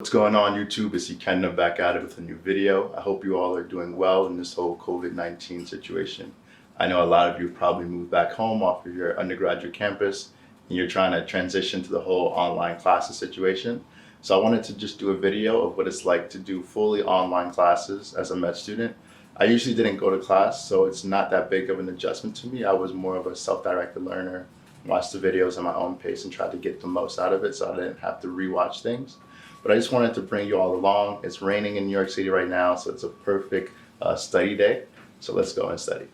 What's going on YouTube? It's Ikenna back at it with a new video. I hope you all are doing well in this whole COVID-19 situation. I know a lot of you probably moved back home off of your undergraduate campus and you're trying to transition to the whole online classes situation. So I wanted to just do a video of what it's like to do fully online classes as a med student. I usually didn't go to class, so it's not that big of an adjustment to me. I was more of a self-directed learner, watched the videos at my own pace and tried to get the most out of it so I didn't have to rewatch things. But I just wanted to bring you all along. It's raining in New York City right now, so it's a perfect study day. So let's go and study.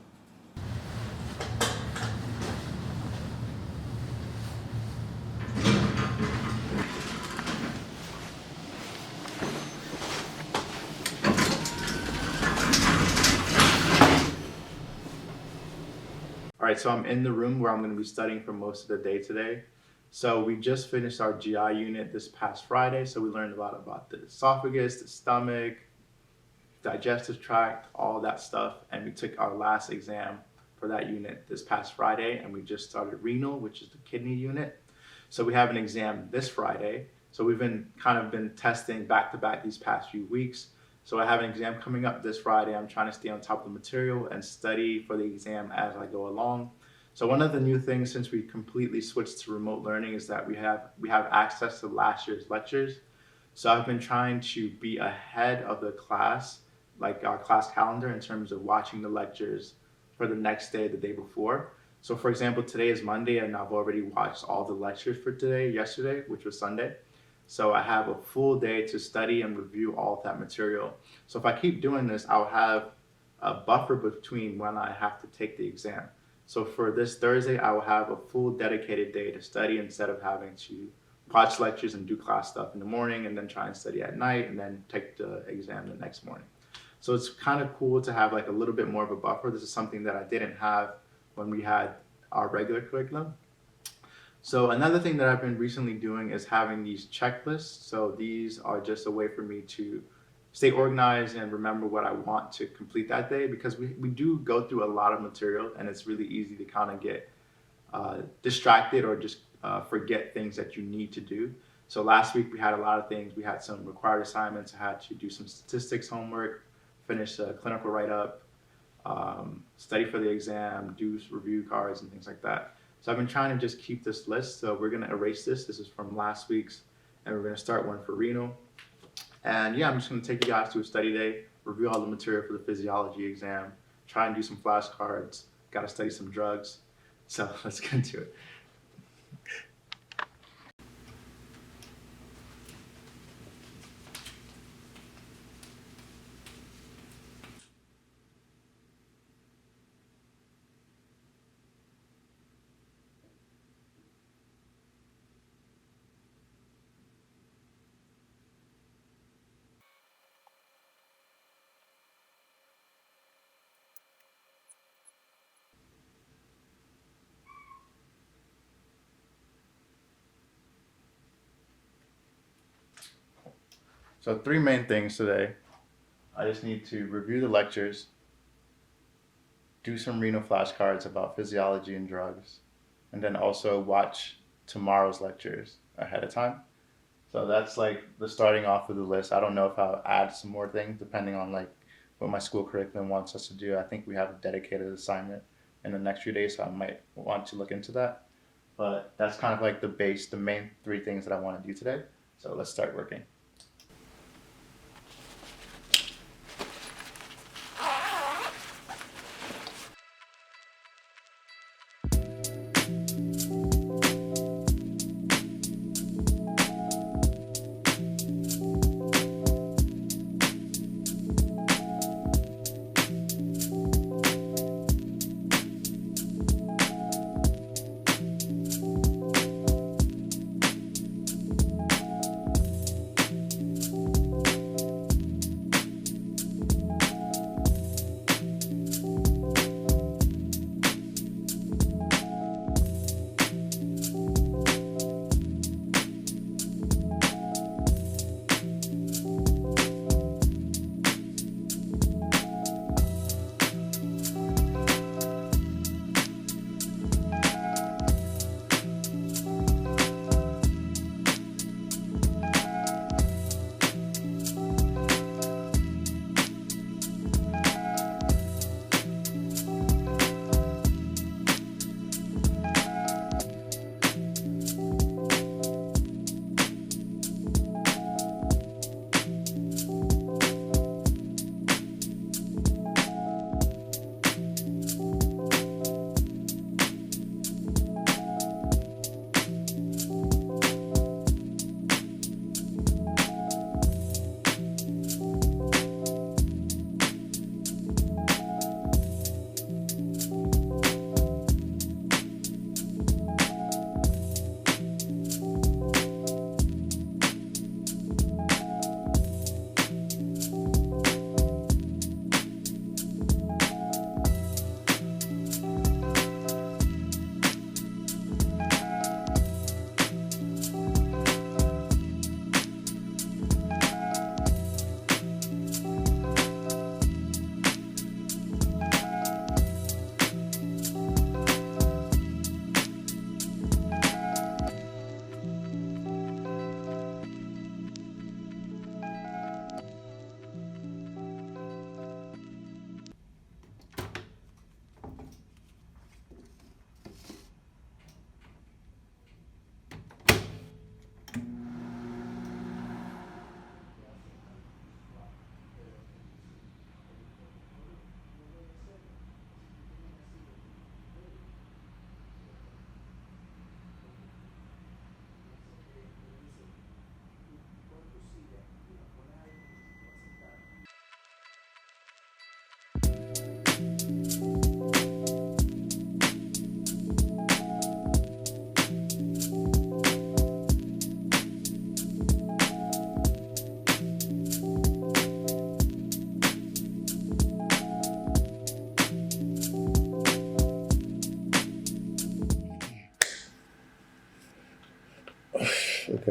All right, so I'm in the room where I'm going to be studying for most of the day today. So we just finished our GI unit this past Friday. So we learned about the esophagus, the stomach, digestive tract, all that stuff. And we took our last exam for that unit this past Friday. And we just started renal, which is the kidney unit. So we have an exam this Friday. So we've been testing back to back these past few weeks. So I have an exam coming up this Friday. I'm trying to stay on top of the material and study for the exam as I go along. So one of the new things since we completely switched to remote learning is that we have access to last year's lectures. So I've been trying to be ahead of the class, like our class calendar, in terms of watching the lectures for the next day, the day before. So for example, today is Monday and I've already watched all the lectures for yesterday, which was Sunday. So I have a full day to study and review all of that material. So if I keep doing this, I'll have a buffer between when I have to take the exam. So for this Thursday, I will have a full dedicated day to study instead of having to watch lectures and do class stuff in the morning and then try and study at night and then take the exam the next morning. So it's kind of cool to have like a little bit more of a buffer. This is something that I didn't have when we had our regular curriculum. So another thing that I've been recently doing is having these checklists. So these are just a way for me to stay organized and remember what I want to complete that day, because we do go through a lot of material and it's really easy to kind of get distracted or just forget things that you need to do. So last week we had a lot of things. We had some required assignments. I had to do some statistics homework, finish a clinical write-up, study for the exam, do review cards and things like that. So I've been trying to just keep this list. So we're gonna erase this. This is from last week's, and we're gonna start one for renal. And yeah, I'm just going to take you guys to a study day, review all the material for the physiology exam, try and do some flashcards, got to study some drugs. So let's get into it. So 3 main things today. I just need to review the lectures, do some renal flashcards about physiology and drugs, and then also watch tomorrow's lectures ahead of time. So that's like the starting off of the list. I don't know if I'll add some more things depending on like what my school curriculum wants us to do. I think we have a dedicated assignment in the next few days, so I might want to look into that. But that's kind of like the base, the main 3 things that I want to do today. So let's start working.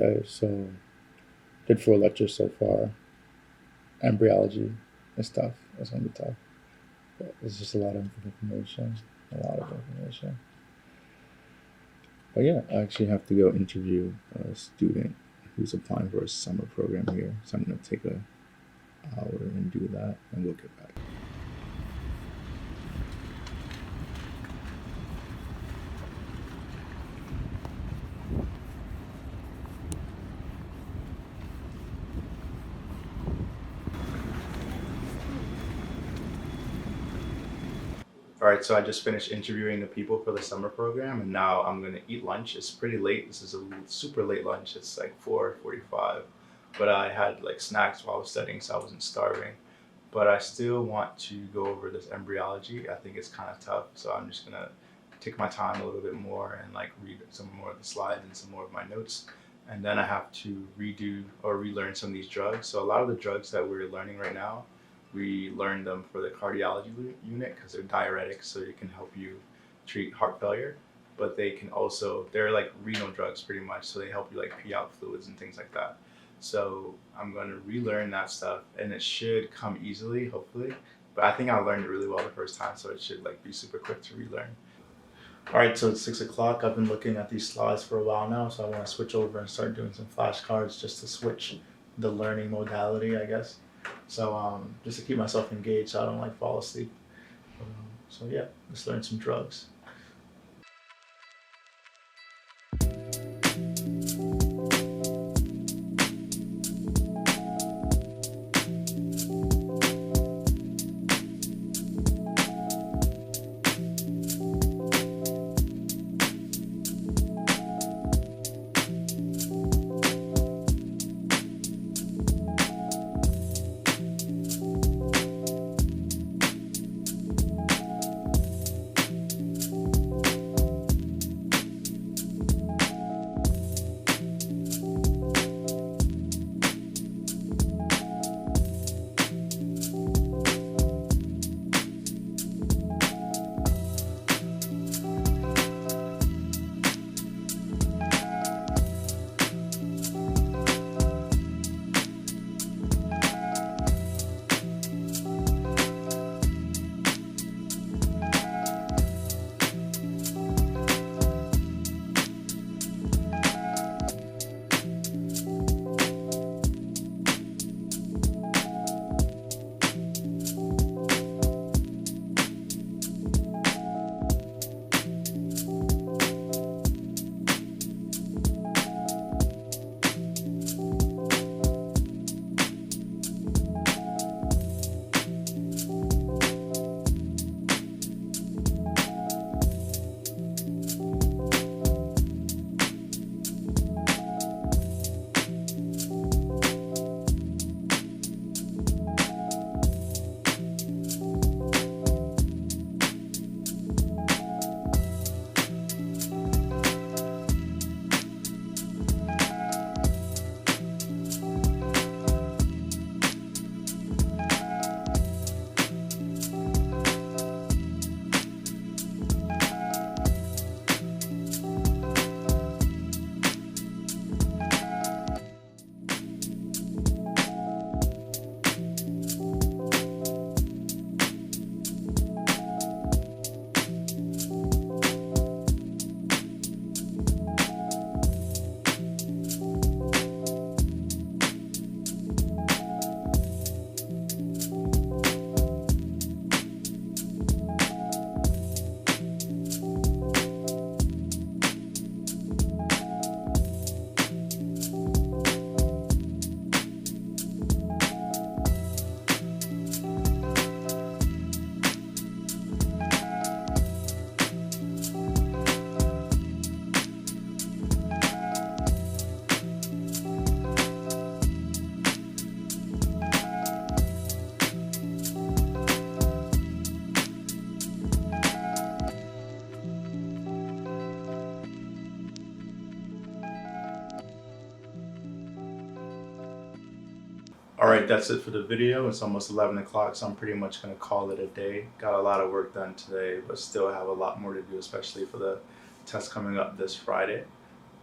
right? So did 4 lectures so far. Embryology and stuff. That's gonna be tough. But it's just a lot of information. A lot of information. But yeah, I actually have to go interview a student who's applying for a summer program here. So I'm gonna take a hour and do that, and we'll get back. All right, so I just finished interviewing the people for the summer program, and now I'm gonna eat lunch. It's pretty late. This is a super late lunch. It's like 4:45, but I had like snacks while I was studying, so I wasn't starving. But I still want to go over this embryology. I think it's kind of tough, so I'm just gonna take my time a little bit more and like read some more of the slides and some more of my notes. And then I have to redo or relearn some of these drugs. So a lot of the drugs that we're learning right now, we learned them for the cardiology unit because they're diuretics, so it can help you treat heart failure. But they can also, they're like renal drugs pretty much, so they help you like pee out fluids and things like that. So I'm going to relearn that stuff, and it should come easily, hopefully. But I think I learned it really well the first time, so it should like be super quick to relearn. All right, so it's 6 o'clock. I've been looking at these slides for a while now, so I want to switch over and start doing some flashcards just to switch the learning modality, I guess. So just to keep myself engaged, so I don't like fall asleep. So yeah, let's learn some drugs. All right, that's it for the video. It's almost 11 o'clock, so I'm pretty much going to call it a day. Got a lot of work done today, but still have a lot more to do, especially for the test coming up this Friday.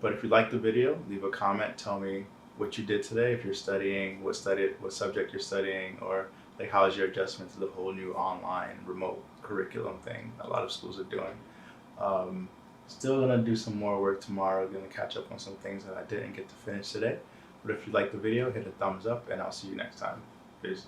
But if you like the video, leave a comment, tell me what you did today, if you're studying, what subject you're studying, or like how is your adjustment to the whole new online remote curriculum thing a lot of schools are doing. Still gonna do some more work tomorrow, gonna catch up on some things that I didn't get to finish today. But if you like the video, hit a thumbs up and I'll see you next time. Peace.